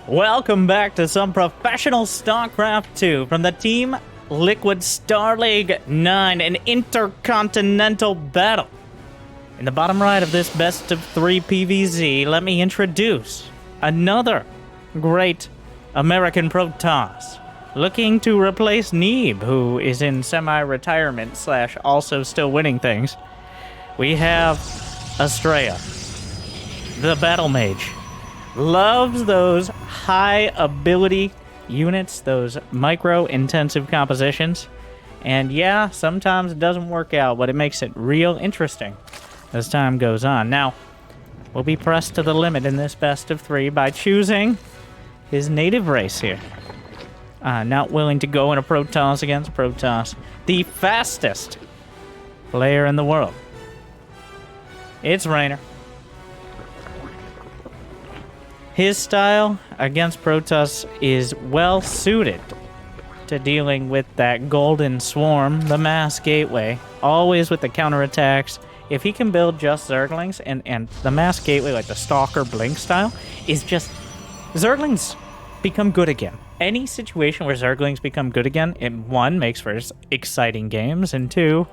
Welcome back to some professional StarCraft 2 from the Team Liquid Starleague 9, an intercontinental battle. In the bottom right of this best-of-3 PvZ, let me introduce another great American Protoss, looking to replace Neeb, who is in semi-retirement / also still winning things. We have Astrea, the Battlemage. Loves those high ability units, those micro-intensive compositions. And yeah, sometimes it doesn't work out, but it makes it real interesting as time goes on. Now, we'll be pressed to the limit in this best-of-3 by choosing his native race here. Not willing to go in a Protoss against Protoss. The fastest player in the world. It's Reynor. His style against Protoss is well suited to dealing with that golden swarm, the mass gateway, always with the counterattacks. If he can build just Zerglings and the mass gateway, like the Stalker Blink style, is just... Zerglings become good again. Any situation where Zerglings become good again, it, one, makes for exciting games, and two,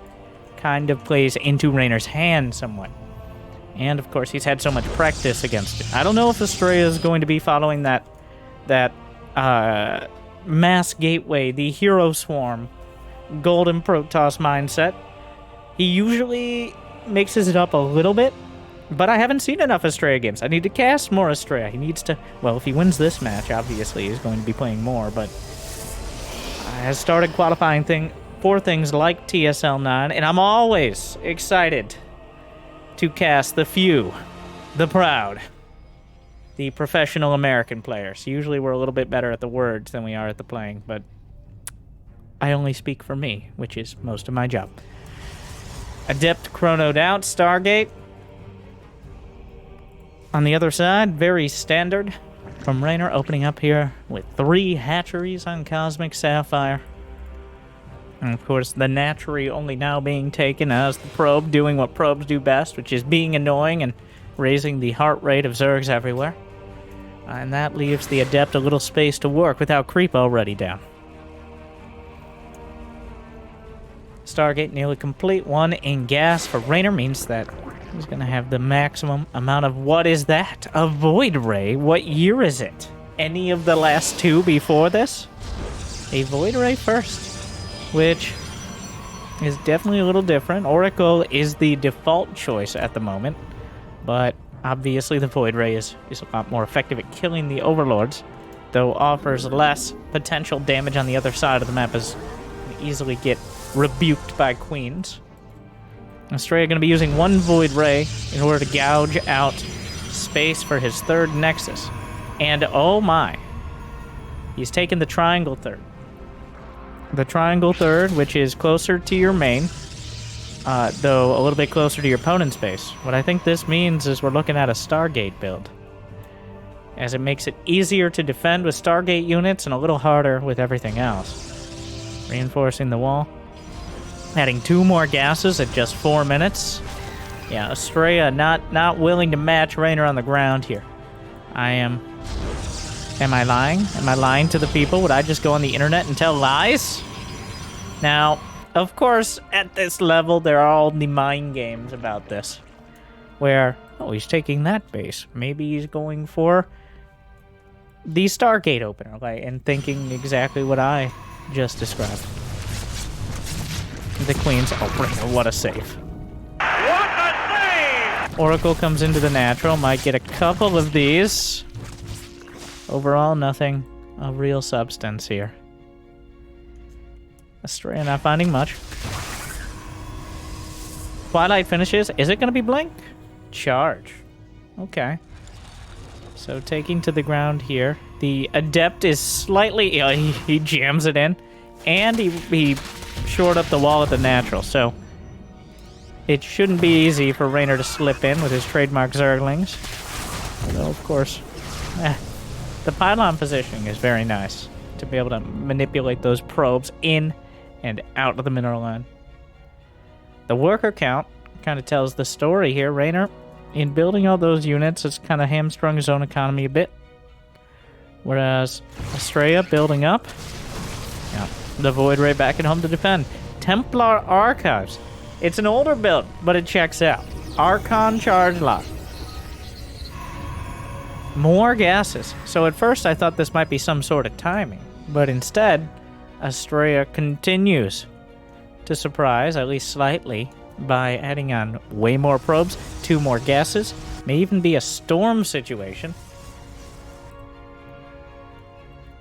kind of plays into Reynor's hand somewhat. And, of course, he's had so much practice against it. I don't know if Astrea is going to be following that mass gateway, the hero swarm, golden Protoss mindset. He usually mixes it up a little bit, but I haven't seen enough Astrea games. I need to cast more Astrea. He needs to... Well, if he wins this match, obviously, he's going to be playing more, but... has started qualifying for things like TSL 9, and I'm always excited to cast the few, the proud, the professional American players. Usually we're a little bit better at the words than we are at the playing, but I only speak for me, which is most of my job. Adept chronoed out, Stargate. On the other side, very standard from Reynor, opening up here with 3 hatcheries on Cosmic Sapphire. And of course, the Natchery only now being taken as the probe, doing what probes do best, which is being annoying and raising the heart rate of Zergs everywhere. And that leaves the Adept a little space to work without creep already down. Stargate nearly complete. 1 in gas for Reynor means that he's going to have the maximum amount of... What is that? A Void Ray? What year is it? Any of the last 2 before this? A Void Ray first, which is definitely a little different. Oracle is the default choice at the moment, but obviously the Void Ray is a lot more effective at killing the Overlords, though offers less potential damage on the other side of the map, as you can easily get rebuked by Queens. Astrea going to be using 1 Void Ray in order to gouge out space for his 3rd Nexus. And oh my, he's taken the Triangle 3rd. The Triangle 3rd, which is closer to your main, though a little bit closer to your opponent's base. What I think this means is we're looking at a Stargate build, as it makes it easier to defend with Stargate units and a little harder with everything else. Reinforcing the wall. Adding 2 more gases at just 4 minutes. Yeah, Astrea not willing to match Reynor on the ground here. Am I lying? Am I lying to the people? Would I just go on the internet and tell lies? Now, of course, at this level, there are all the mind games about this. Where, oh, he's taking that base. Maybe he's going for the Stargate opener, like, and thinking exactly what I just described. The Queens. Oh, what a save. What a save! Oracle comes into the natural. Might get a couple of these. Overall, nothing of real substance here. Astrea not finding much. Twilight finishes. Is it going to be Blink? Charge. Okay. So taking to the ground here. The Adept is slightly... he jams it in. And he shored up the wall at the natural. So it shouldn't be easy for Reynor to slip in with his trademark Zerglings. Although, of course... the pylon positioning is very nice to be able to manipulate those probes in and out of the mineral line. The worker count kind of tells the story here. Reynor, in building all those units, it's kind of hamstrung his own economy a bit. Whereas Astrea building up. Yeah, the Void Ray back at home to defend. Templar Archives. It's an older build, but it checks out. Archon Charge Lock. More gases. So at first I thought this might be some sort of timing, but instead, Astrea continues to surprise, at least slightly, by adding on way more probes, 2 more gases, may even be a storm situation.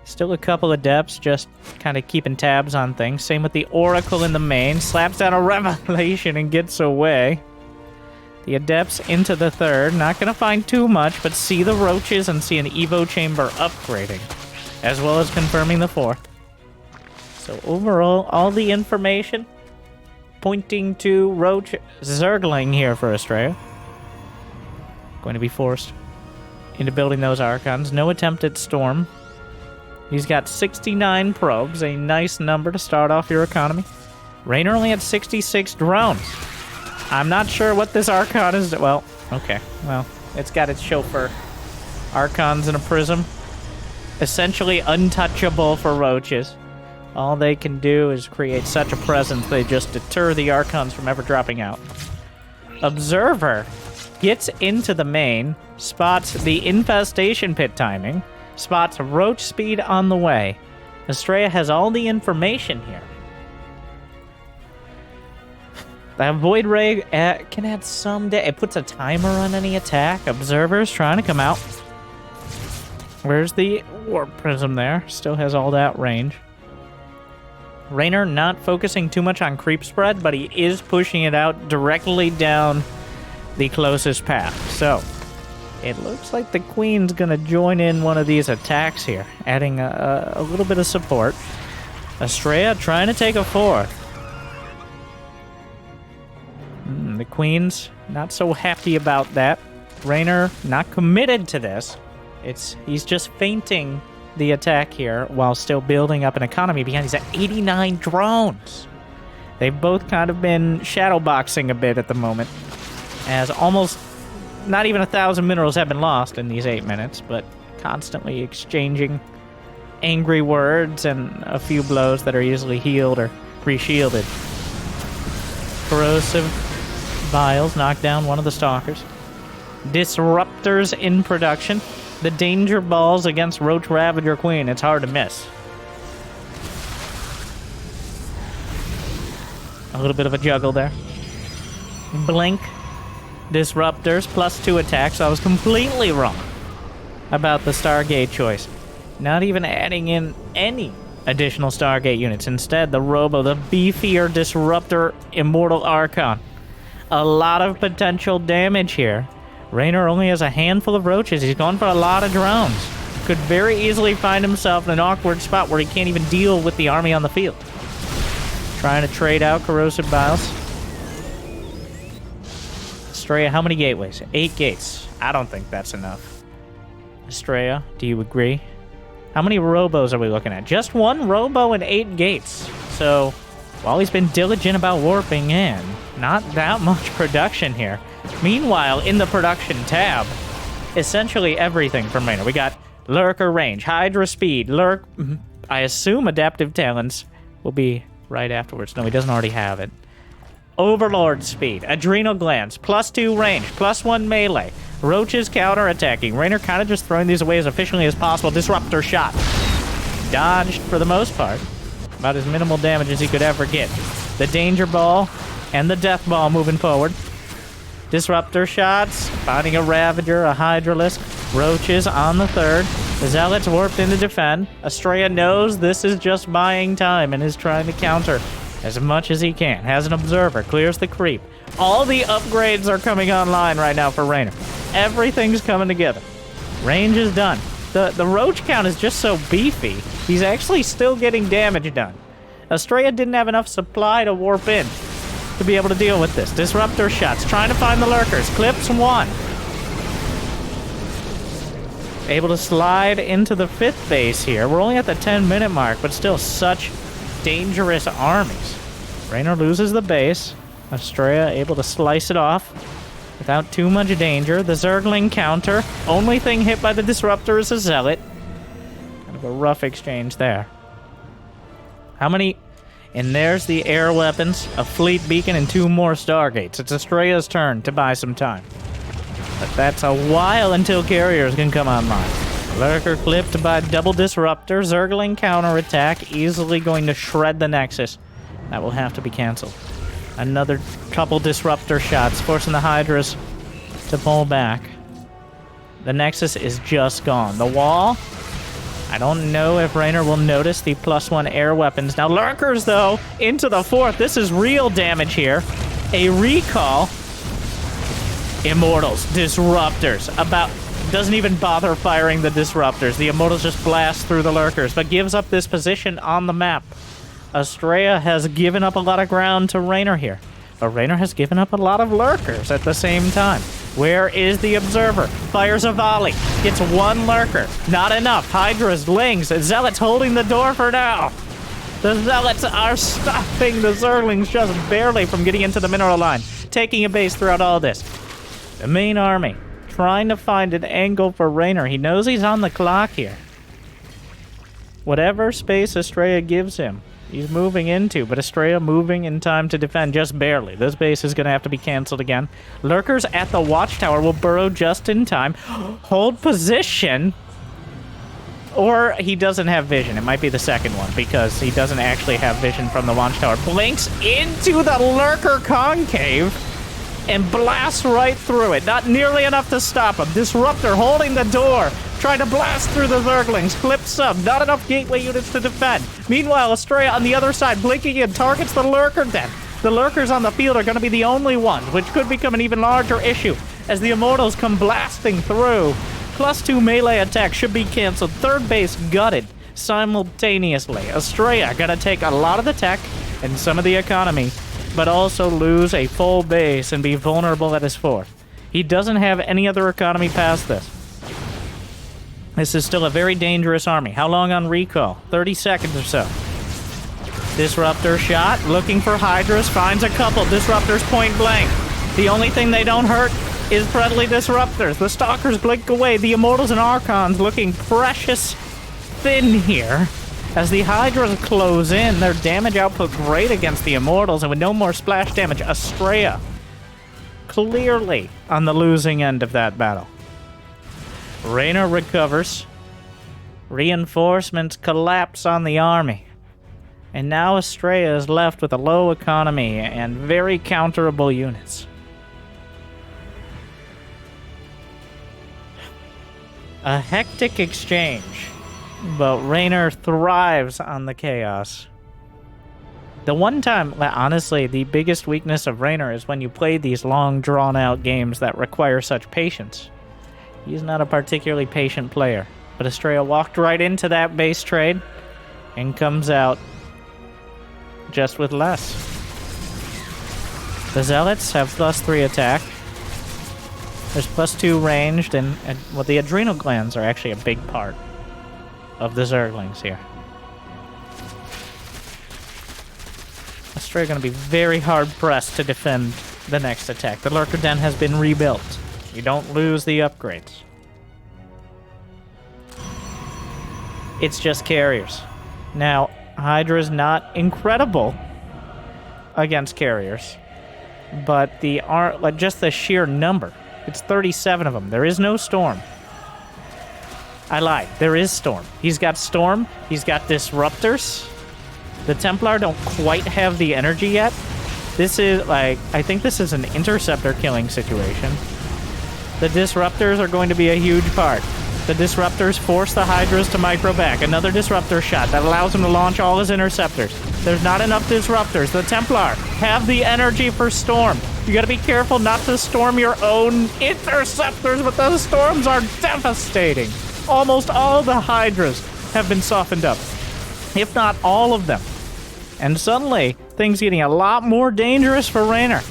Still a couple of depths, just kind of keeping tabs on things. Same with the Oracle in the main. Slaps down a Revelation and gets away. The Adepts into the 3rd. Not going to find too much, but see the Roaches and see an Evo Chamber upgrading. As well as confirming the 4th. So overall, all the information pointing to Roach Zergling here for Astrea. Going to be forced into building those Archons. No attempt at Storm. He's got 69 probes, a nice number to start off your economy. Reynor only had 66 drones. I'm not sure what this Archon is. Well, okay. Well, it's got its chauffeur. Archons in a prism. Essentially untouchable for Roaches. All they can do is create such a presence, they just deter the Archons from ever dropping out. Observer gets into the main, spots the Infestation Pit timing, spots Roach speed on the way. Astrea has all the information here. That Void Ray can add some it puts a timer on any attack. Observer's trying to come out. Where's the Warp Prism there? Still has all that range. Reynor not focusing too much on creep spread, but he is pushing it out directly down the closest path. So, it looks like the Queen's gonna join in one of these attacks here, adding a little bit of support. Astrea trying to take a 4th. The Queen's not so happy about that. Reynor not committed to this. He's just feinting the attack here while still building up an economy behind. He's at 89 drones. They've both kind of been shadowboxing a bit at the moment, as almost not even 1,000 minerals have been lost in these 8 minutes, but constantly exchanging angry words and a few blows that are easily healed or re-shielded. Corrosive Vials knock down one of the Stalkers. Disruptors in production. The Danger Balls against Roach Ravager Queen. It's hard to miss. A little bit of a juggle there. Blink. Disruptors, +2 attacks. I was completely wrong about the Stargate choice. Not even adding in any additional Stargate units. Instead, the Robo, the beefier Disruptor Immortal Archon. A lot of potential damage here. Reynor only has a handful of Roaches. He's gone for a lot of drones. Could very easily find himself in an awkward spot where he can't even deal with the army on the field. Trying to trade out Corrosive Vials. Astrea, how many gateways? 8 gates. I don't think that's enough. Astrea, do you agree? How many Robos are we looking at? Just 1 Robo and 8 gates. So, while he's been diligent about warping in, not that much production here. Meanwhile, in the production tab, essentially everything from Reynor. We got Lurker range, Hydra speed, I assume adaptive talents will be right afterwards. No, he doesn't already have it. Overlord speed, Adrenal Glands, +2 range, +1 melee. Roaches counter-attacking. Reynor kind of just throwing these away as efficiently as possible. Disruptor shot. Dodged for the most part. About as minimal damage as he could ever get. The Danger Ball and the Death Ball moving forward. Disruptor shots, finding a Ravager, a Hydralisk. Roaches on the 3rd. The Zealots warped in to defend. Astrea knows this is just buying time and is trying to counter as much as he can. Has an Observer, clears the creep. All the upgrades are coming online right now for Reynor. Everything's coming together. Range is done. The Roach count is just so beefy, he's actually still getting damage done. Astrea didn't have enough supply to warp in to be able to deal with this. Disruptor shots, trying to find the Lurkers. Clips 1. Able to slide into the 5th base here. We're only at the 10-minute mark, but still such dangerous armies. Reynor loses the base. Astrea able to slice it off without too much danger. The Zergling counter. Only thing hit by the Disruptor is a Zealot. Kind of a rough exchange there. How many... And there's the air weapons, a fleet beacon, and 2 more Stargates. It's Astrea's turn to buy some time. But that's a while until carriers can come online. Lurker clipped by double disruptor. Zergling counterattack, easily going to shred the Nexus. That will have to be canceled. Another couple disruptor shots, forcing the Hydras to pull back. The Nexus is just gone. The wall... I don't know if Reynor will notice the +1 air weapons. Now, Lurkers, though, into the 4th. This is real damage here. A recall. Immortals, Disruptors. Doesn't even bother firing the Disruptors. The Immortals just blast through the Lurkers, but gives up this position on the map. Astrea has given up a lot of ground to Reynor here. But Reynor has given up a lot of Lurkers at the same time. Where is the Observer? Fires a volley. Gets 1 Lurker. Not enough. Hydras, Lings, Zealots holding the door for now. The Zealots are stopping the Zerglings just barely from getting into the mineral line. Taking a base throughout all this. The main army trying to find an angle for Reynor. He knows he's on the clock here. Whatever space Astrea gives him, he's moving into, but Astrea moving in time to defend just barely. This base is going to have to be canceled again. Lurkers at the watchtower will burrow just in time. Hold position. Or he doesn't have vision. It might be the second one, because he doesn't actually have vision from the watchtower. Blinks into the Lurker concave and blasts right through it. Not nearly enough to stop him. Disruptor holding the door. Trying to blast through the Zerglings. Clip sub. Not enough gateway units to defend. Meanwhile, Astrea on the other side, blinking in, targets the Lurker den. The Lurkers on the field are going to be the only ones, which could become an even larger issue as the Immortals come blasting through. +2 melee attack should be canceled. 3rd base gutted simultaneously. Astrea going to take a lot of the tech and some of the economy, but also lose a full base and be vulnerable at his 4th. He doesn't have any other economy past this. This is still a very dangerous army. How long on recall? 30 seconds or so. Disruptor shot, looking for Hydras, finds a couple. Disruptors point blank. The only thing they don't hurt is friendly Disruptors. The Stalkers blink away. The Immortals and Archons looking precious thin here. As the Hydras close in, their damage output great against the Immortals, and with no more splash damage, Astrea clearly on the losing end of that battle. Reynor recovers. Reinforcements collapse on the army. And now Astrea is left with a low economy and very counterable units. A hectic exchange, but Reynor thrives on the chaos. The one time, honestly, the biggest weakness of Reynor is when you play these long, drawn-out games that require such patience. He's not a particularly patient player, but Astrea walked right into that base trade and comes out just with less. The Zealots have +3 attack. There's +2 ranged, and well, the adrenal glands are actually a big part of the Zerglings here. Astrea going to be very hard-pressed to defend the next attack. The Lurker Den has been rebuilt. You don't lose the upgrades. It's just carriers. Now, Hydra's not incredible against carriers, but just the sheer number. It's 37 of them. There is no Storm. I lied. There is Storm. He's got Storm. He's got Disruptors. The Templar don't quite have the energy yet. This is, I think this is an Interceptor killing situation. The Disruptors are going to be a huge part. The Disruptors force the Hydras to micro back. Another Disruptor shot that allows him to launch all his Interceptors. There's not enough Disruptors. The Templar have the energy for Storm. You gotta be careful not to storm your own Interceptors, but those Storms are devastating. Almost all the Hydras have been softened up, if not all of them. And suddenly, things getting a lot more dangerous for Reynor.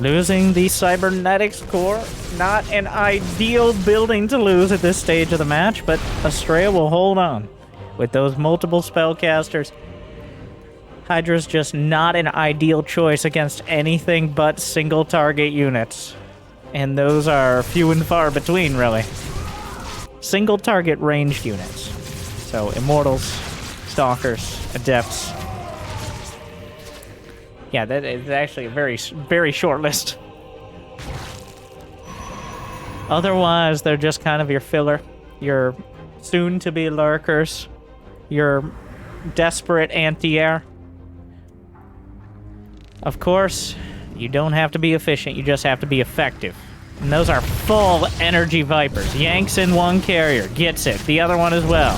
Losing the Cybernetics core, not an ideal building to lose at this stage of the match, but Astrea will hold on. With those multiple spellcasters, Hydra's just not an ideal choice against anything but single target units. And those are few and far between, really. single target ranged units. So Immortals, Stalkers, Adepts. Yeah, that is actually a very short list. Otherwise, they're just kind of your filler, your soon-to-be lurkers, your desperate anti-air. Of course, you don't have to be efficient, you just have to be effective. And those are full energy Vipers. Yanks in one carrier, gets it. The other one as well.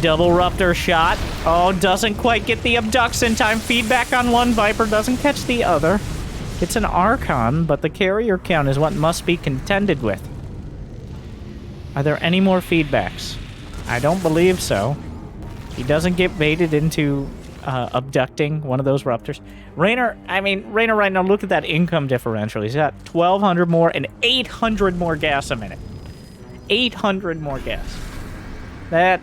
Double Ruptor shot. Oh, doesn't quite get the abducts in time. Feedback on one Viper, doesn't catch the other. It's an Archon, but the carrier count is what must be contended with. Are there any more feedbacks? I don't believe so. He doesn't get baited into abducting one of those Ruptors. Reynor right now, look at that income differential. He's got 1,200 more and 800 more gas a minute. 800 more gas. That,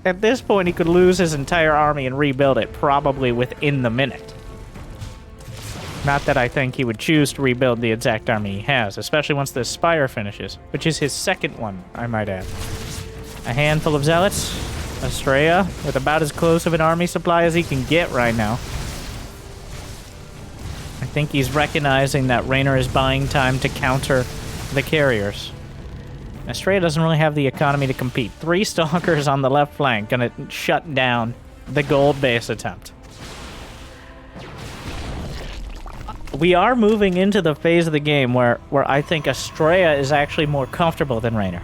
at this point, he could lose his entire army and rebuild it, probably within the minute. Not that I think he would choose to rebuild the exact army he has, especially once the Spire finishes, which is his second one, I might add. A handful of Zealots. Astrea, with about as close of an army supply as he can get right now. I think he's recognizing that Reynor is buying time to counter the carriers. Astrea doesn't really have the economy to compete. 3 Stalkers on the left flank, gonna shut down the gold base attempt. We are moving into the phase of the game where I think Astrea is actually more comfortable than Reynor.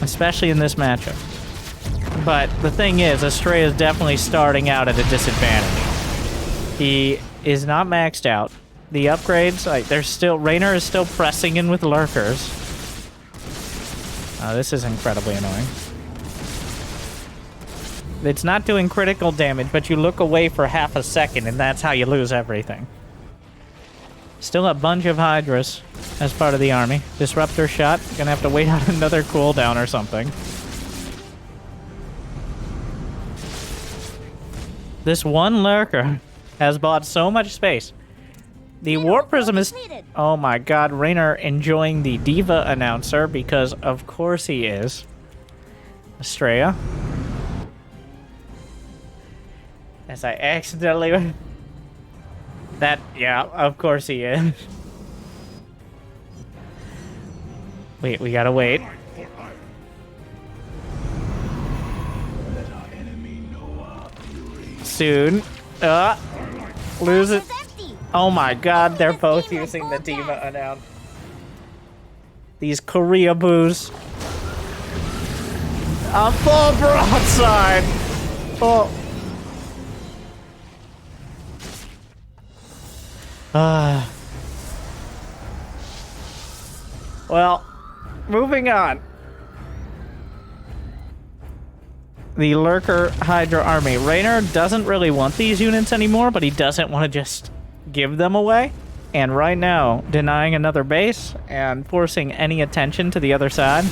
Especially in this matchup. But the thing is, Astrea is definitely starting out at a disadvantage. He is not maxed out. The upgrades, like, they're still... Reynor is still pressing in with lurkers. This is incredibly annoying. It's not doing critical damage, but you look away for half a second, and that's how you lose everything. Still a bunch of Hydras as part of the army. Disruptor shot. Gonna have to wait out another cooldown or something. This one lurker has bought so much space. The Warp Prism is... Oh my god, Reynor enjoying the Diva announcer, because of course he is. Astrea. As I accidentally... That, yeah, of course he is. Wait, we gotta wait. Soon. Lose it. Oh my god, they're both using the Diva announce. These Korea boos. A full broadside. Oh. Well, moving on. The Lurker Hydra army. Reynor doesn't really want these units anymore, but he doesn't want to just give them away. And right now, denying another base and forcing any attention to the other side.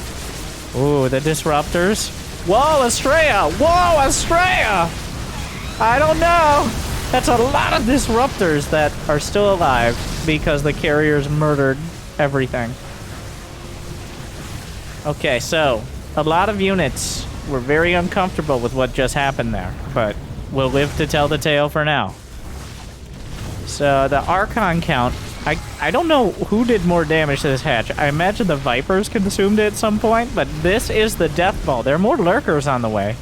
Ooh, the Disruptors. Whoa, Astrea! Whoa, Astrea! I don't know. That's a lot of Disruptors that are still alive because the carriers murdered everything. Okay, so a lot of units were very uncomfortable with what just happened there, but we'll live to tell the tale for now. So the Archon count, I don't know who did more damage to this hatch. I imagine the Vipers consumed it at some point, but this is the Death Ball. There are more Lurkers on the way.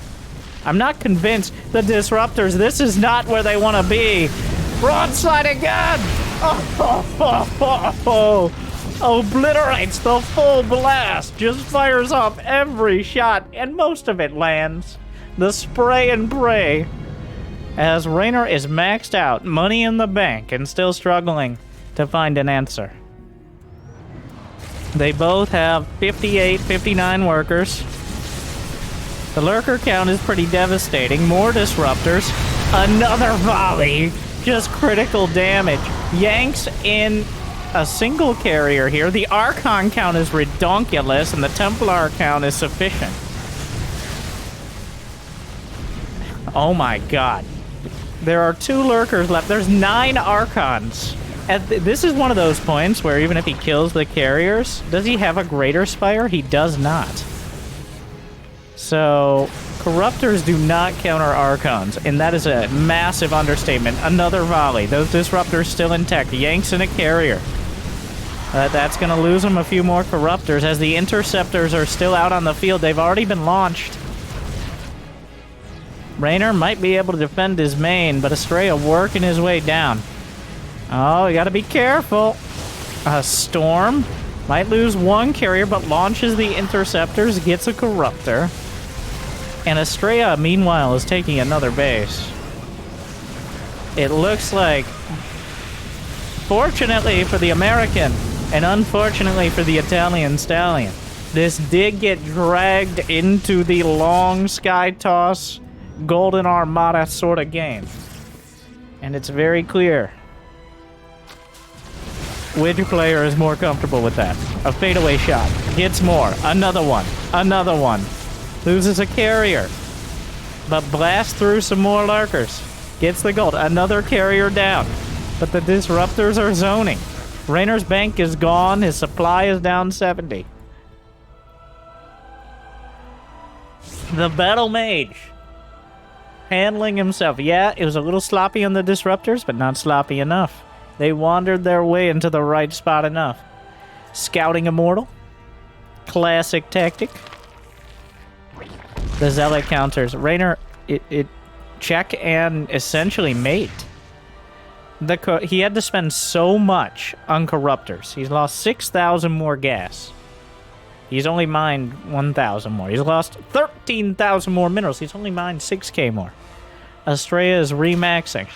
I'm not convinced. The Disruptors, this is not where they want to be. Broadside again! Obliterates the full blast. Just fires off every shot, and most of it lands. The spray and pray. As Reynor is maxed out, money in the bank, and still struggling to find an answer. They both have 58, 59 workers. The lurker count is pretty devastating. More Disruptors. Another volley. Just critical damage. Yanks in a single carrier here. The Archon count is redonkulous, and the Templar count is sufficient. Oh my god. There are 2 lurkers left. There's 9 Archons. This is one of those points where even if he kills the carriers, does he have a greater spire? He does not. So, Corruptors do not counter Archons, and that is a massive understatement. Another volley. Those Disruptors still intact. Yanks in a carrier. That's going to lose him a few more Corruptors, as the Interceptors are still out on the field. They've already been launched. Reynor might be able to defend his main, but Astrea working his way down. Oh, you gotta be careful. Storm might lose one carrier, but launches the Interceptors, gets a Corruptor. And Astrea, meanwhile, is taking another base. It looks like, fortunately for the American, and unfortunately for the Italian Stallion, this did get dragged into the long Sky Toss Golden Armada sort of game. And it's very clear which player is more comfortable with that. A fadeaway shot. Hits more. Another one. Another one. Loses a carrier. But blasts through some more lurkers. Gets the gold. Another carrier down. But the Disruptors are zoning. Reynor's bank is gone. His supply is down 70. The Battle Mage. Handling himself. Yeah, it was a little sloppy on the Disruptors, but not sloppy enough. They wandered their way into the right spot enough. Scouting Immortal. Classic tactic. The Zealot counters. Reynor, it check and essentially mate. He had to spend so much on Corruptors. He's lost 6,000 more gas. He's only mined 1,000 more. He's lost 13,000 more minerals. He's only mined 6k more. Astrea is remaxing.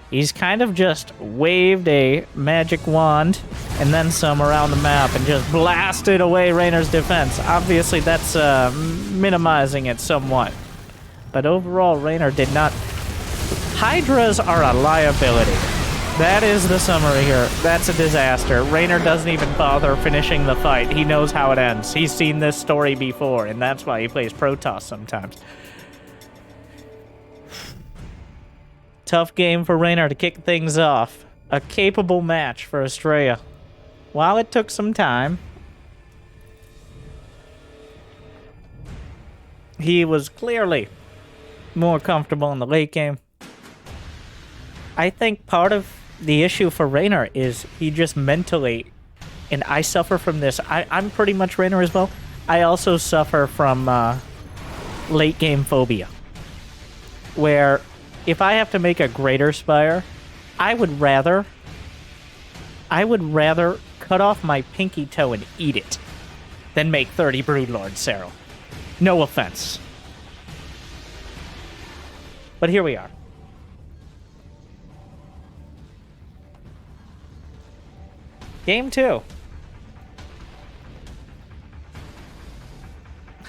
He's kind of just waved a magic wand and then some around the map and just blasted away Reynor's defense. Obviously, that's minimizing it somewhat. But overall, Reynor did not... Hydras are a liability. That is the summary here. That's a disaster. Reynor doesn't even bother finishing the fight. He knows how it ends. He's seen this story before, and that's why he plays Protoss sometimes. Tough game for Reynor to kick things off. A capable match for Astrea. While it took some time, he was clearly more comfortable in the late game. I think part of the issue for Reynor is he just mentally, and I suffer from this. I'm pretty much Reynor as well. I also suffer from late game phobia, where if I have to make a greater spire, I would rather cut off my pinky toe and eat it than make 30 Broodlords, Cyril. No offense. But here we are. Game 2.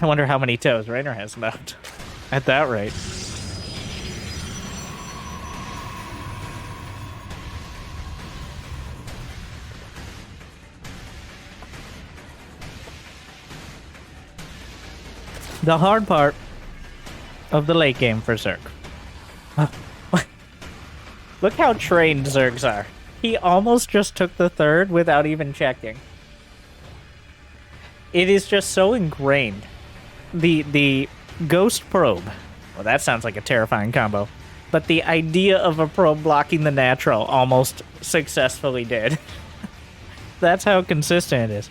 I wonder how many toes Reynor has left at that rate. The hard part of the late game for Zerg. Look how trained Zergs are. He almost just took the third without even checking. It is just so ingrained. The Ghost Probe. Well, that sounds like a terrifying combo. But the idea of a probe blocking the natural almost successfully did. That's how consistent it is.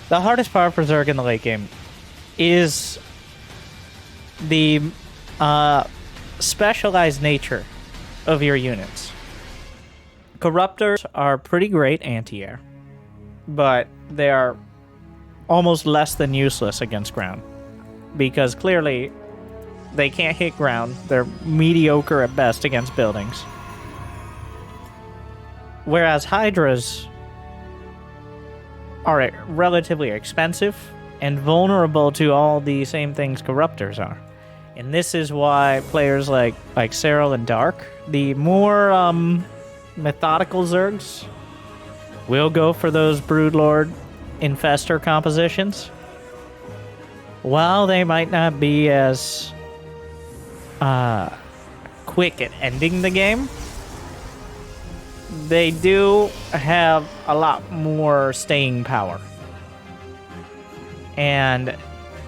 The hardest part for Zerg in the late game is the specialized nature of your units. Corruptors are pretty great anti-air, but they are almost less than useless against ground, because clearly they can't hit ground. They're mediocre at best against buildings. Whereas Hydras are relatively expensive and vulnerable to all the same things Corruptors are. And this is why players like Cyril and Dark, the more methodical Zergs, will go for those Broodlord Infestor compositions. while they might not be as quick at ending the game, they do have a lot more staying power. And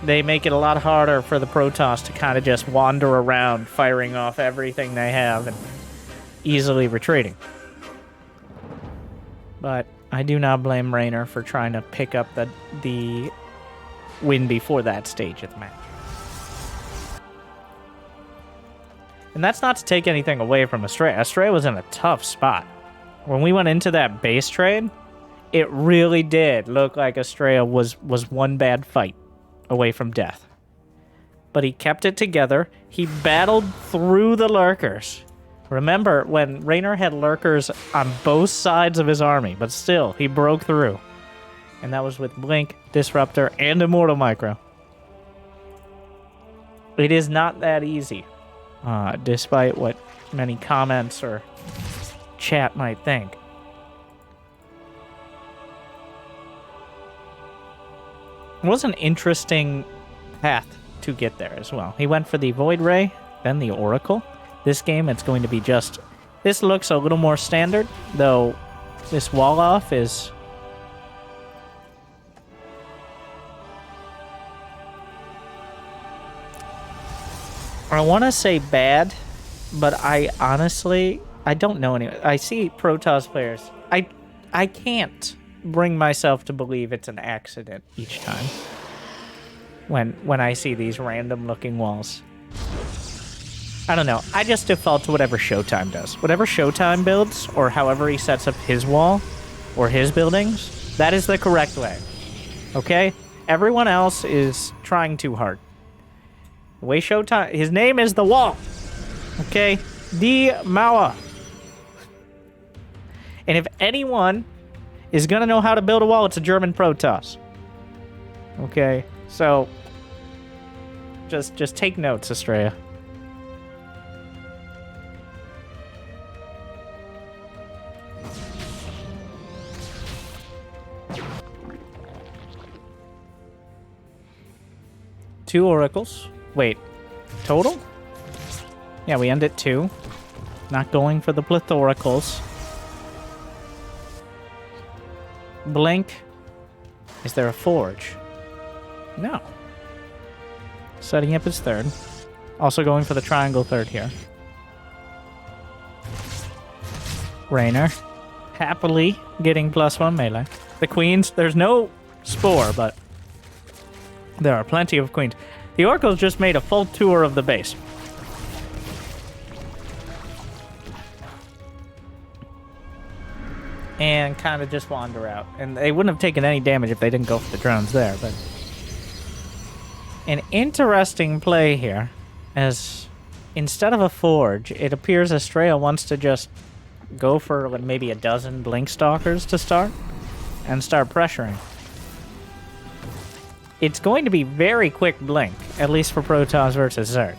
they make it a lot harder for the Protoss to kind of just wander around, firing off everything they have and easily retreating. But I do not blame Reynor for trying to pick up the win before that stage of the match. And that's not to take anything away from Astrea. Astrea was in a tough spot. When we went into that base trade, it really did look like Astrea was one bad fight away from death. But he kept it together. He battled through the lurkers. Remember when Reynor had lurkers on both sides of his army, but still, he broke through. And that was with Blink, Disruptor, and Immortal Micro. It is not that easy, despite what many comments or chat might think. It was an interesting path to get there as well. He went for the Void Ray, then the Oracle. This game, it's going to be just... This looks a little more standard, though this wall off is... I want to say bad, but I honestly... I don't know any... I see Protoss players. I can't bring myself to believe it's an accident each time when I see these random looking walls. I don't know. I just default to whatever Showtime does. Whatever Showtime builds, or however he sets up his wall or his buildings, that is the correct way. Okay? Everyone else is trying too hard. The way Showtime... His name is The Wall. Okay? Die Mauer. And if anyone is going to know how to build a wall, it's a German Protoss. Okay? So, just take notes, Astrea. Two oracles. Wait, total? Yeah, we end at 2. Not going for the plethoracles. Blink. Is there a forge? No. Setting up his 3rd. Also going for the triangle 3rd here. Reynor. Happily getting +1 melee. The queens, there's no spore, but there are plenty of queens. The oracles just made a full tour of the base. And kind of just wander out. And they wouldn't have taken any damage if they didn't go for the drones there, but... An interesting play here, as instead of a forge, it appears Astrea wants to just go for like maybe a dozen Blink Stalkers to start, and start pressuring. It's going to be very quick Blink, at least for Protoss versus Zerg.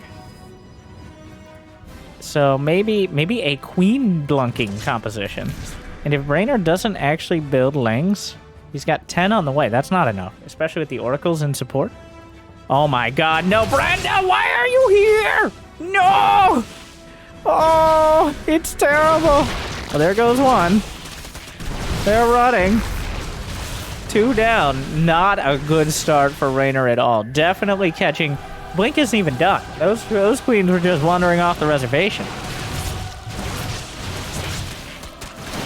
So maybe a queen blunking composition. And if Reynor doesn't actually build Lings, he's got 10 on the way. That's not enough, especially with the oracles in support. Oh my god, no, Brenda, why are you here? No! Oh, it's terrible. Well, there goes 1. They're running. 2 down. Not a good start for Reynor at all. Definitely catching... Blink isn't even done. Those queens were just wandering off the reservation.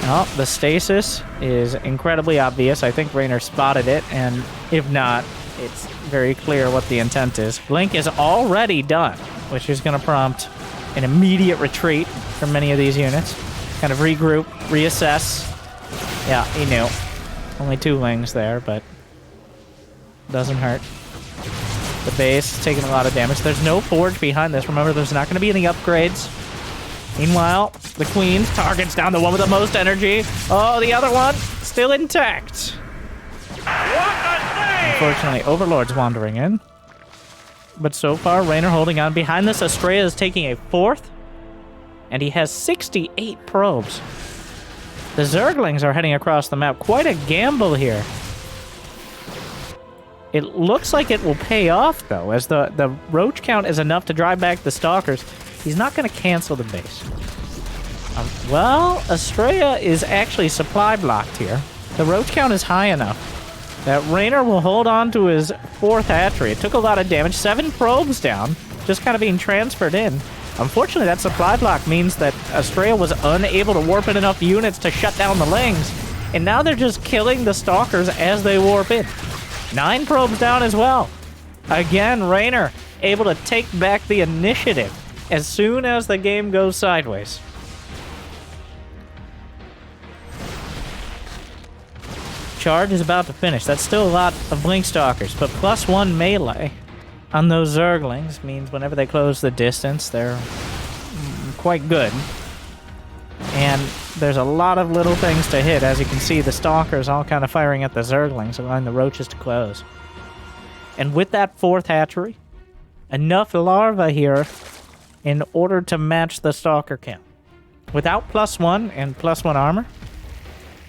Oh, the stasis is incredibly obvious. I think Reynor spotted it, and if not, it's very clear what the intent is. Blink is already done, which is going to prompt an immediate retreat for many of these units. Kind of regroup, reassess. Yeah, he knew. Only 2 Lings there, but doesn't hurt. The base is taking a lot of damage. There's no forge behind this. Remember, there's not going to be any upgrades. Meanwhile, the queen targets down the one with the most energy. Oh, the other one still intact. What a save! Unfortunately, Overlord's wandering in. But so far, Reynor holding on. Behind this, Astrea is taking a 4th. And he has 68 probes. The Zerglings are heading across the map. Quite a gamble here. It looks like it will pay off, though, as the roach count is enough to drive back the stalkers. He's not going to cancel the base. Well, Astrea is actually supply blocked here. The roach count is high enough that Reynor will hold on to his 4th hatchery. It took a lot of damage. 7 probes down, just kind of being transferred in. Unfortunately, that supply block means that Astrea was unable to warp in enough units to shut down the lings. And now they're just killing the stalkers as they warp in. 9 probes down as well. Again, Reynor able to take back the initiative as soon as the game goes sideways. Charge is about to finish. That's still a lot of blink stalkers, but +1 melee on those Zerglings means whenever they close the distance, they're quite good. And there's a lot of little things to hit. As you can see, the stalkers all kind of firing at the Zerglings, allowing the roaches to close. And with that 4th hatchery, enough larvae here in order to match the stalker count. Without +1 and +1 armor.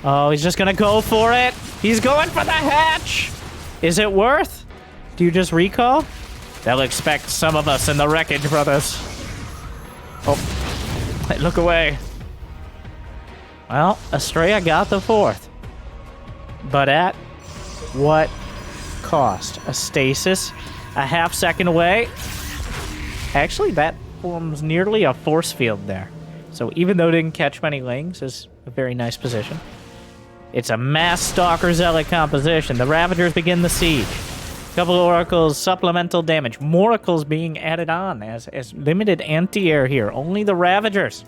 Oh, he's just gonna go for it. He's going for the hatch. Is it worth? Do you just recall? They'll expect some of us in the wreckage, brothers. Oh, look away. Well, Astrea got the 4th. But at what cost? A stasis? A half-second away? Actually, that forms nearly a force field there. So even though it didn't catch many lings, is a very nice position. It's a mass Stalker Zealot composition. The Ravagers begin the siege. Couple of Oracles, supplemental damage. Moracles being added on as limited anti-air here. Only the Ravagers.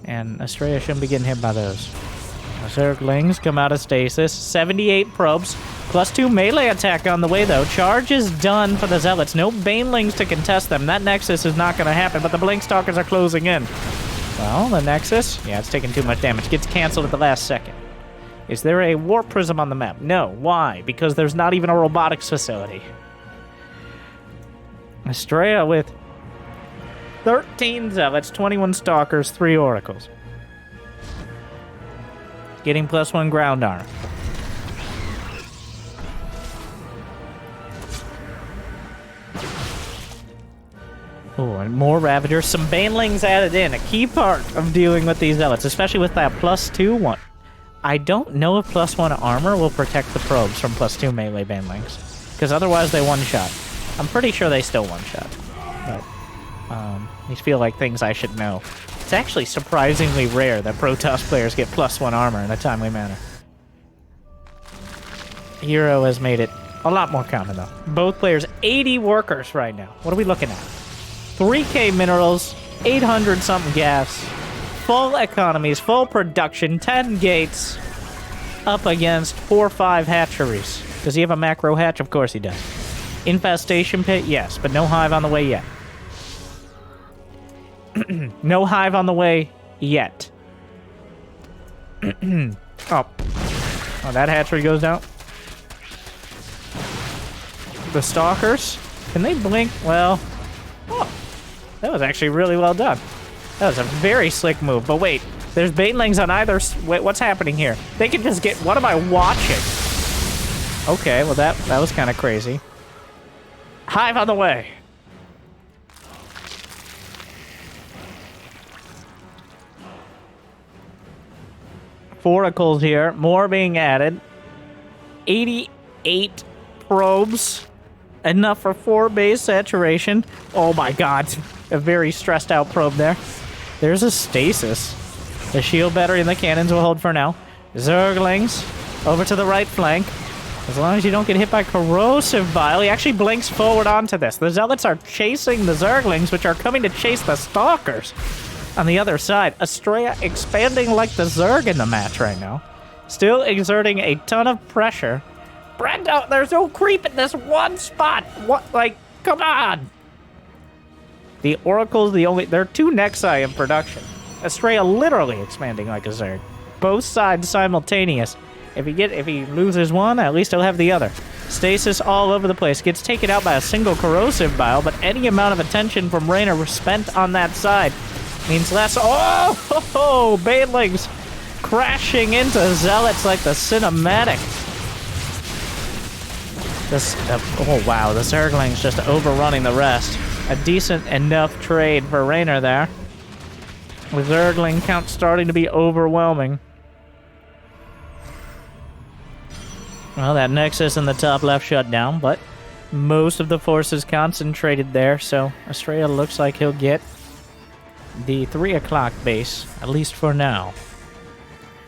And Astrea shouldn't be getting hit by those. Zerglings come out of stasis. 78 probes. +2 melee attack on the way, though. Charge is done for the Zealots. No Banelings to contest them. That Nexus is not going to happen, but the Blink Stalkers are closing in. Well, the Nexus, yeah, it's taking too much damage. Gets canceled at the last second. Is there a Warp Prism on the map? No. Why? Because there's not even a robotics facility. Astrea with 13 Zealots, 21 Stalkers, 3 Oracles. Getting +1 ground armor. Oh, and more Ravagers. Some Banelings added in. A key part of dealing with these Zealots, especially with that +2 one. I don't know if +1 armor will protect the probes from +2 melee Banelings, because otherwise they one-shot. I'm pretty sure they still one-shot. But these feel like things I should know. It's actually surprisingly rare that Protoss players get +1 armor in a timely manner. Hero has made it a lot more common, though. Both players, 80 workers right now. What are we looking at? 3K minerals, 800-something gas, full economies, full production, 10 gates, up against 4 or 5 hatcheries. Does he have a macro hatch? Of course he does. Infestation pit? Yes, but no hive on the way yet. No hive on the way yet. Oh, that hatchery goes down. The Stalkers, can they blink? Well, oh, that was actually really well done. That was a very slick move. But wait, there's Banelings on either. Wait, what's happening here? They can just get. What am I watching? Okay, well that was kind of crazy. Hive on the way. Foracles here, more being added. 88 probes. Enough for 4 base saturation. Oh my god. A very stressed out probe there. There's a stasis. The shield battery and the cannons will hold for now. Zerglings over to the right flank. As long as you don't get hit by corrosive bile, he actually blinks forward onto this. The Zealots are chasing the Zerglings, which are coming to chase the Stalkers. On the other side, Astrea expanding like the Zerg in the match right now. Still exerting a ton of pressure. Brenda, there's no creep in this one spot. What, like, come on. The Oracle's the only, there are 2 Nexi in production. Astrea literally expanding like a Zerg. Both sides simultaneous. If he loses one, at least he'll have the other. Stasis all over the place. Gets taken out by a single corrosive bile, but any amount of attention from Reynor spent on that side means less. Oh, Banelings crashing into Zealots like the cinematic. Oh wow, the Zergling's just overrunning the rest. A decent enough trade for Reynor there. With Zergling count starting to be overwhelming. Well, that Nexus in the top left shut down, but most of the forces concentrated there, so Astrea looks like he'll get the 3 o'clock base, at least for now.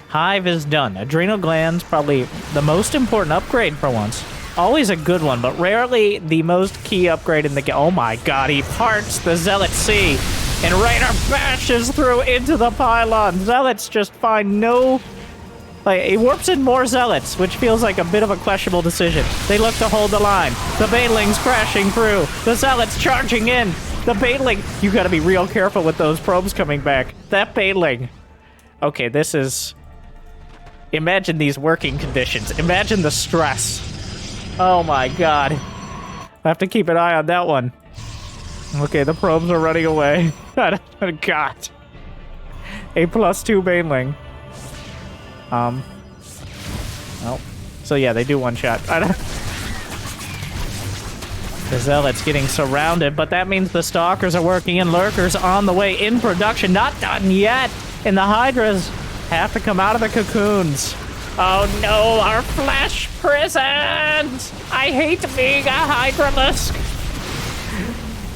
Hive is done. Adrenal glands, probably the most important upgrade for once. Always a good one, but rarely the most key upgrade in the game. Oh my god, he parts the Zealot Sea, and Reynor bashes through into the pylon. Zealots just find no... Like, he warps in more Zealots, which feels like a bit of a questionable decision. They look to hold the line. The Banelings crashing through. The Zealots charging in. The Baneling... You gotta be real careful with those probes coming back. That Baneling... Okay, this is... Imagine these working conditions. Imagine the stress. Oh my god. I have to keep an eye on that one. Okay, the probes are running away. God. A +2 Baneling. Well, so yeah, they do one shot. The Zealot's getting surrounded, but that means the Stalkers are working in. Lurkers on the way in production. Not done yet. And the Hydras have to come out of the cocoons. Oh no, our flesh prisons! I hate being a Hydralisk.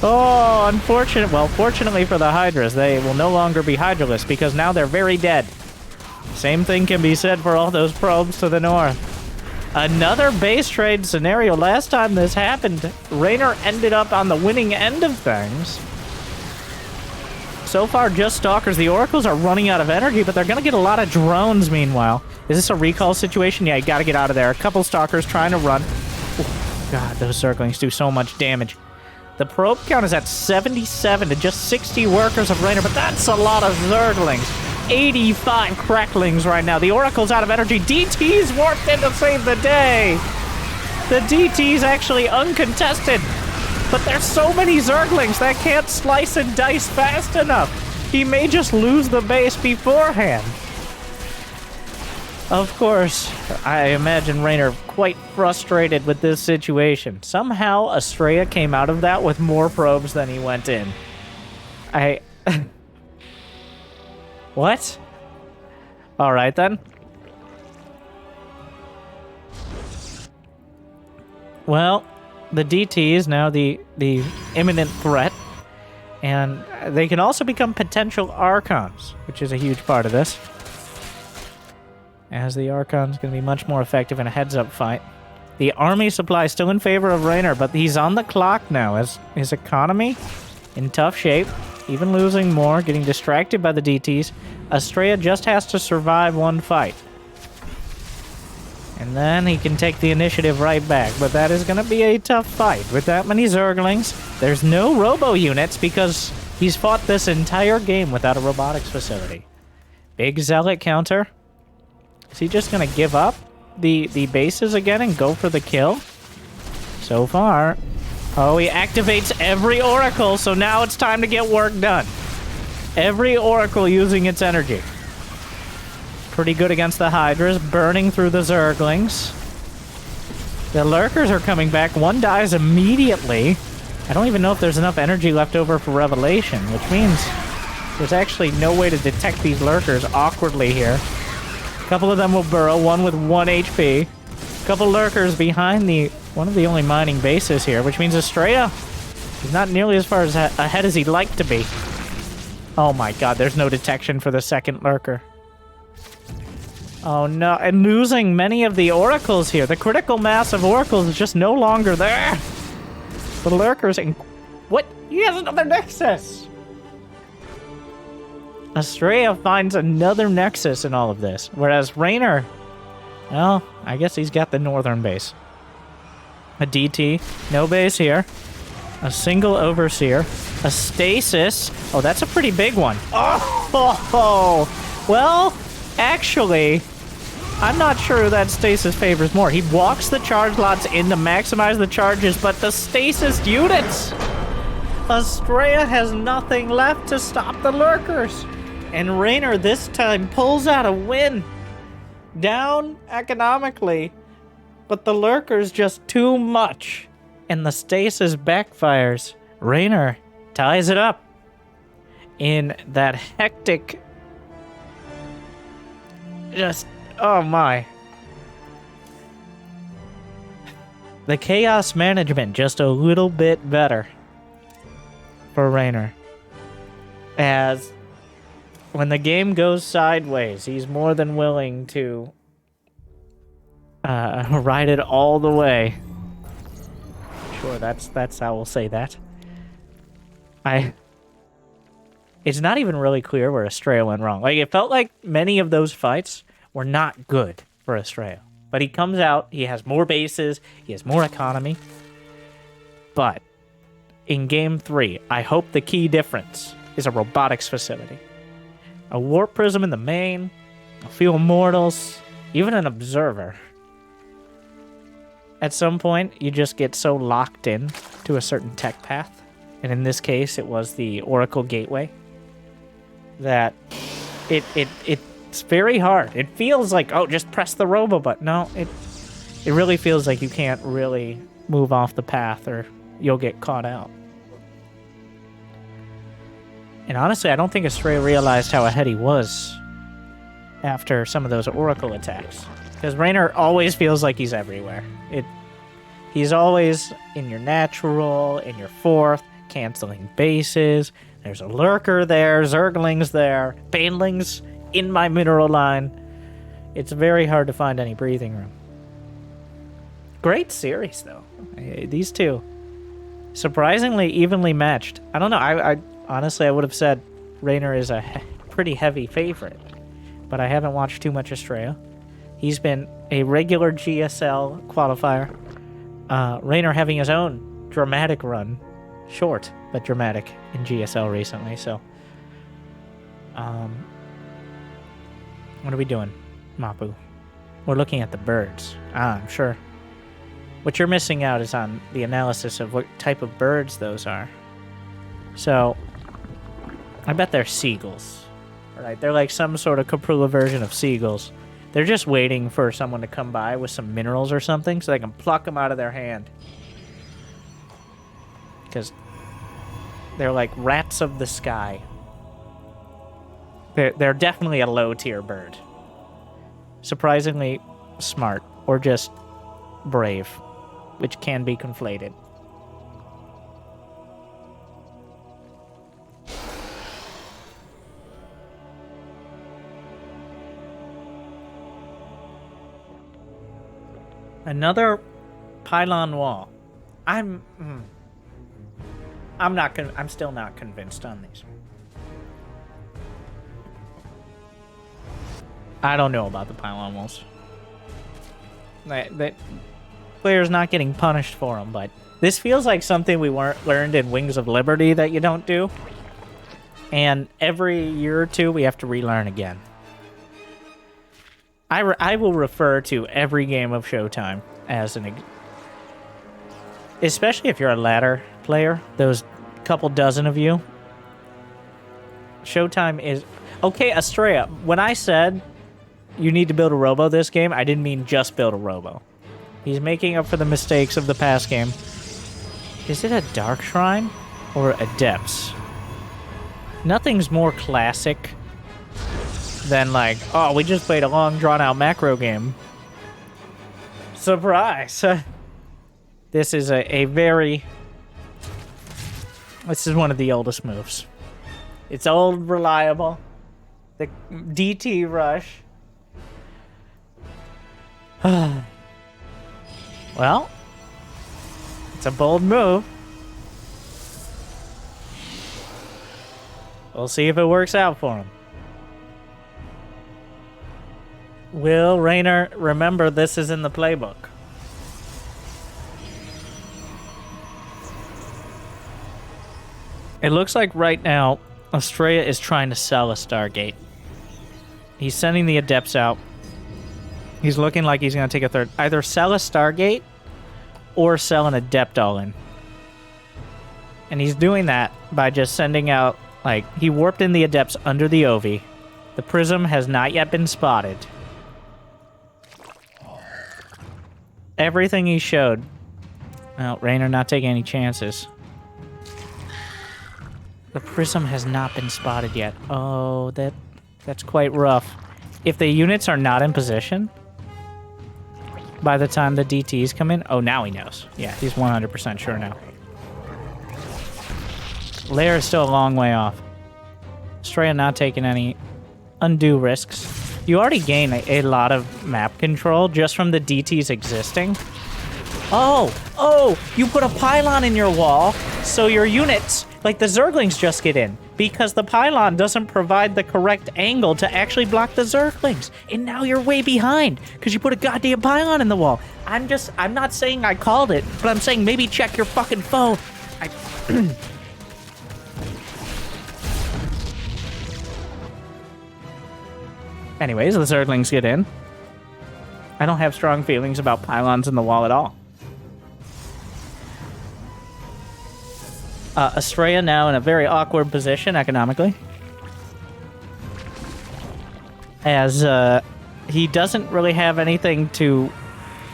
Oh, unfortunate. Well, fortunately for the Hydras, they will no longer be Hydralisk because now they're very dead. Same thing can be said for all those probes to the north. Another base trade scenario. Last time this happened, Reynor ended up on the winning end of things. So far, just Stalkers. The Oracles are running out of energy, but they're going to get a lot of drones meanwhile. Is this a recall situation? Yeah, you got to get out of there. A couple Stalkers trying to run. Ooh, God, those Zerglings do so much damage. The probe count is at 77 to just 60 workers of Reynor, but that's a lot of Zerglings. 85 cracklings right now. The Oracle's out of energy. DT's warped in to save the day. The DT's actually uncontested. But there's so many Zerglings that can't slice and dice fast enough. He may just lose the base beforehand. Of course, I imagine Reynor quite frustrated with this situation. Somehow, Astrea came out of that with more probes than he went in. What? Alright then. Well, the DT is now the imminent threat, and they can also become potential Archons, which is a huge part of this. As the Archon's going to be much more effective in a heads-up fight. The army supply is still in favor of Reynor, but he's on the clock now, as his economy in tough shape, even losing more, getting distracted by the DTs. Astrea just has to survive one fight. And then he can take the initiative right back. But that is going to be a tough fight. With that many Zerglings, there's no robo units because he's fought this entire game without a robotics facility. Big Zealot counter. Is he just going to give up the bases again and go for the kill? So far. Oh, he activates every Oracle, so now it's time to get work done. Every Oracle using its energy. Pretty good against the Hydras, burning through the Zerglings. The Lurkers are coming back. One dies immediately. I don't even know if there's enough energy left over for Revelation, which means there's actually no way to detect these Lurkers awkwardly here. A couple of them will burrow, one with 1 HP. A couple Lurkers behind one of the only mining bases here, which means Astrea is not nearly as far ahead as he'd like to be. Oh my god, there's no detection for the second Lurker. Oh no, and losing many of the Oracles here. The critical mass of Oracles is just no longer there. The Lurkers and... What? He has another Nexus! Astrea finds another Nexus in all of this. Whereas Reynor, well, I guess he's got the northern base. A DT, no base here. A single Overseer. A Stasis. Oh, that's a pretty big one. Oh! Well, actually... I'm not sure that Stasis favors more. He walks the charge lots in to maximize the charges, but the Stasis units! Astrea has nothing left to stop the Lurkers. And Reynor this time pulls out a win. Down economically But the lurker's just too much. And the stasis backfires. Reynor ties it up. In that hectic... Just... Oh my. The chaos management just a little bit better for Reynor. As when the game goes sideways, he's more than willing to ride it all the way. Sure, that's how we'll say that. It's not even really clear where Astrea went wrong. Like, it felt like many of those fights were not good for Astrea. But he comes out, he has more bases, he has more economy. But in Game 3, I hope the key difference is a robotics facility. A warp prism in the main, a few immortals, even an observer. At some point, you just get so locked in to a certain tech path, and in this case, it was the Oracle Gateway, that it's very hard. It feels like, oh, just press the robo button. No, it really feels like you can't really move off the path or you'll get caught out. And honestly, I don't think Astrea realized how ahead he was after some of those Oracle attacks. Because Reynor always feels like he's everywhere. He's always in your natural, in your fourth, canceling bases. There's a lurker there, Zerglings there, banelings in my mineral line. It's very hard to find any breathing room. Great series, though. These two, surprisingly evenly matched. I don't know. I honestly, I would have said Reynor is a pretty heavy favorite, but I haven't watched too much Astrea. He's been a regular GSL qualifier. Reynor having his own dramatic run, short but dramatic, in GSL recently. So, what are we doing, Mapu? We're looking at the birds. I'm sure. What you're missing out is on the analysis of what type of birds those are. So, I bet they're seagulls. Right? They're like some sort of Caprula version of seagulls. They're just waiting for someone to come by with some minerals or something so they can pluck them out of their hand. Because they're like rats of the sky. They're definitely a low-tier bird. Surprisingly smart, or just brave, which can be conflated. Another pylon wall. I'm still not convinced on these. I don't know about the pylon walls. That players not getting punished for them, but this feels like something we learned in Wings of Liberty that you don't do. And every year or two, we have to relearn again. I will refer to every game of Showtime as especially if you're a ladder player, those couple dozen of you. Showtime is... Okay, Astrea, when I said you need to build a robo this game, I didn't mean just build a robo. He's making up for the mistakes of the past game. Is it a Dark Shrine or Adepts? Nothing's more classic than like, oh, we just played a long drawn-out macro game. Surprise! This is this is one of the oldest moves. It's old, reliable. The DT rush. Well, it's a bold move. We'll see if it works out for him. Will Reynor remember this is in the playbook? It looks like right now, Astrea is trying to sell a Stargate. He's sending the Adepts out. He's looking like he's going to take a third. Either sell a Stargate or sell an Adept all-in. And he's doing that by just sending out, like, he warped in the Adepts under the Ovi. The Prism has not yet been spotted. everything he showed. Well, Reynor not taking any chances. The prism has not been spotted yet. Oh, that's quite rough. If the units are not in position by the time the DTs come in... Oh, now he knows. Yeah, he's 100% sure now. Lair is still a long way off. Astrea not taking any undue risks. You already gain a lot of map control just from the DTs existing. Oh, you put a pylon in your wall, so your units, like the Zerglings, just get in. Because the pylon doesn't provide the correct angle to actually block the Zerglings. And now you're way behind, because you put a goddamn pylon in the wall. I'm not saying I called it, but I'm saying maybe check your fucking phone. Anyways, the Zerglings get in. I don't have strong feelings about pylons in the wall at all. Astrea now in a very awkward position economically. As he doesn't really have anything to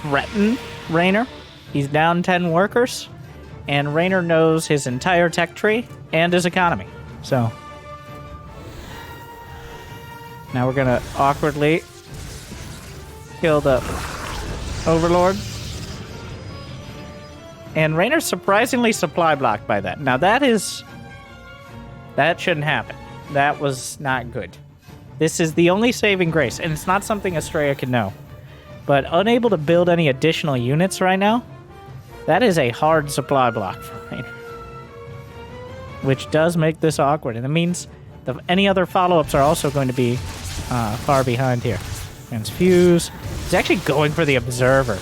threaten Reynor. He's down 10 workers, and Reynor knows his entire tech tree and his economy. So now we're gonna awkwardly kill the Overlord. And Reynor's surprisingly supply blocked by that. Now that shouldn't happen. That was not good. This is the only saving grace, and it's not something Astrea can know. But unable to build any additional units right now, that is a hard supply block for Reynor. Which does make this awkward, and it means any other follow-ups are also going to be far behind here. Transfuse. He's actually going for the Observer.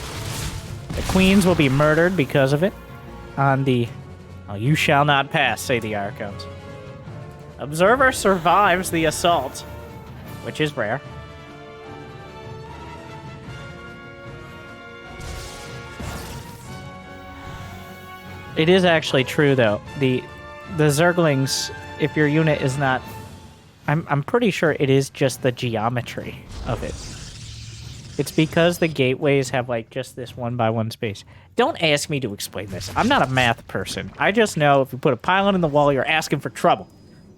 The Queens will be murdered because of it. On the... Oh, you shall not pass, say the Archons. Observer survives the assault, which is rare. It is actually true, though. The Zerglings, if your unit is not... I'm pretty sure it is just the geometry of it. It's because the gateways have, like, just this one-by-one space. Don't ask me to explain this. I'm not a math person. I just know if you put a pylon in the wall, you're asking for trouble.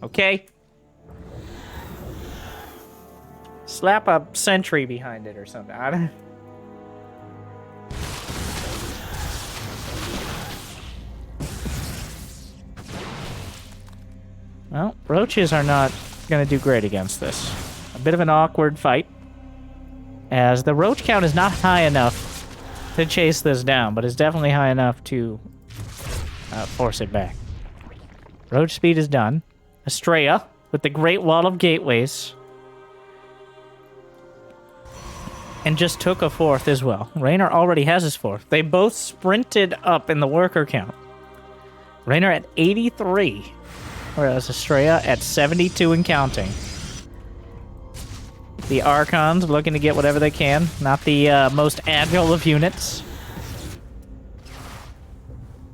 Okay? Slap a sentry behind it or something. I don't... Well, roaches are not going to do great against this. A bit of an awkward fight, as the roach count is not high enough to chase this down, but is definitely high enough to force it back. Roach speed is done. Astrea, with the Great Wall of Gateways, and just took a fourth as well. Reynor already has his fourth. They both sprinted up in the worker count. Reynor at 83. Whereas Astrea at 72 and counting. The Archons looking to get whatever they can. Not the most agile of units.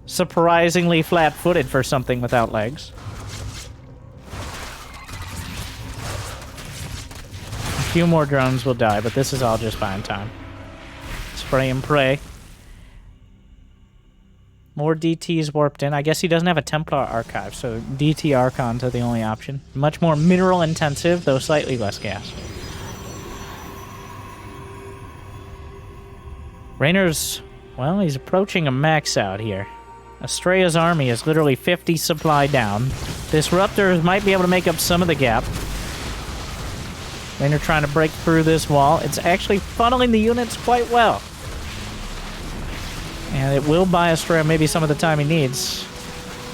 Surprisingly flat-footed for something without legs. A few more drones will die, but this is all just buying time. Spray and pray. More DTs warped in. I guess he doesn't have a Templar archive, so DT Archons are the only option. Much more mineral intensive, though slightly less gas. Reynor's, well, he's approaching a max out here. Astrea's army is literally 50 supply down. Disruptors might be able to make up some of the gap. Reynor trying to break through this wall. It's actually funneling the units quite well. And it will buy Astrea maybe some of the time he needs.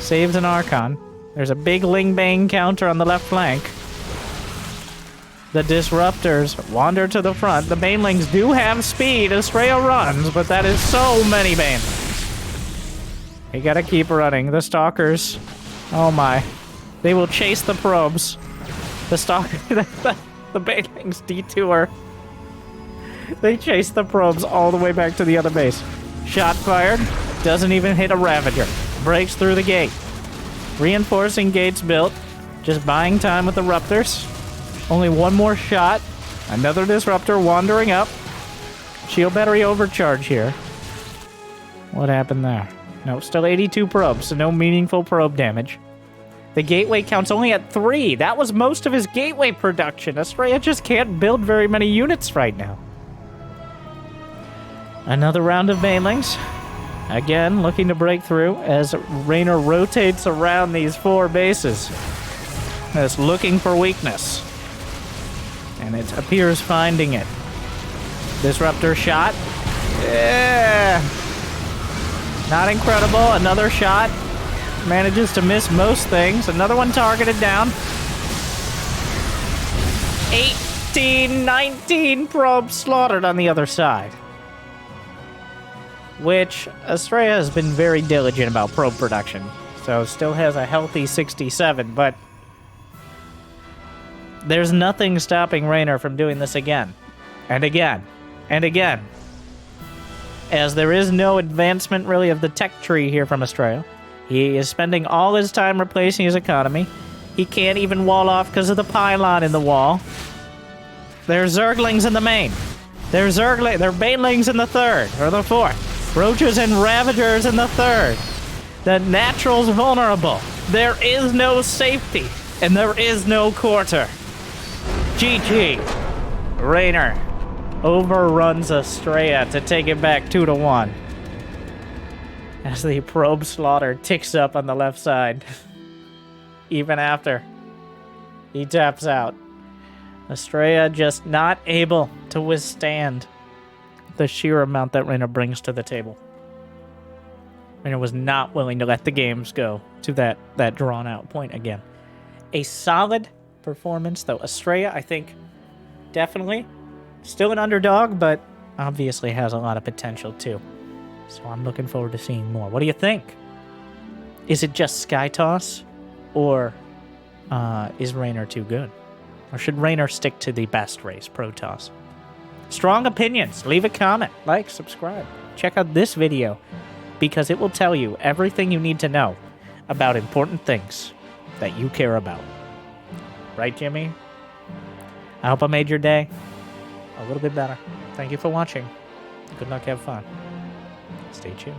Saves an Archon. There's a big Ling Bang counter on the left flank. The Disruptors wander to the front. The Banelings do have speed. Astrea runs, but that is so many Banelings. You gotta keep running. The Stalkers, oh my. They will chase the probes. The Stalker, the Banelings detour. They chase the probes all the way back to the other base. Shot fired, doesn't even hit a Ravager. Breaks through the gate. Reinforcing gates built. Just buying time with the Ruptors. Only one more shot. Another Disruptor wandering up. Shield battery overcharge here. What happened there? No, still 82 probes, so no meaningful probe damage. The gateway count's only at 3. That was most of his gateway production. Astrea just can't build very many units right now. Another round of banelings. Again, looking to break through as Reynor rotates around these 4 bases. That's looking for weakness. And it appears finding it. Disruptor shot. Yeah. Not incredible. Another shot. Manages to miss most things. Another one targeted down. 18, 19 probes slaughtered on the other side. Which Astrea has been very diligent about probe production. So still has a healthy 67, but there's nothing stopping Reynor from doing this again. And again. And again. As there is no advancement really of the tech tree here from Astrea. He is spending all his time replacing his economy. He can't even wall off because of the pylon in the wall. There's Zerglings in the main. There's banelings in the 3rd, or the 4th. Roaches and Ravagers in the 3rd. The Natural's vulnerable. There is no safety, and there is no quarter. GG. Reynor overruns Astrea to take it back 2-1. As the probe slaughter ticks up on the left side. Even after he taps out. Astrea just not able to withstand the sheer amount that Reynor brings to the table. Reynor was not willing to let the games go to that drawn-out point again. A solid performance, though. Astrea, I think, definitely still an underdog, but obviously has a lot of potential, too. So I'm looking forward to seeing more. What do you think? Is it just Sky Toss? Or is Reynor too good? Or should Reynor stick to the best race, Protoss? Strong opinions. Leave a comment. Like, subscribe. Check out this video because it will tell you everything you need to know about important things that you care about. Right, Jimmy? I hope I made your day a little bit better. Thank you for watching. Good luck, have fun. Stay tuned.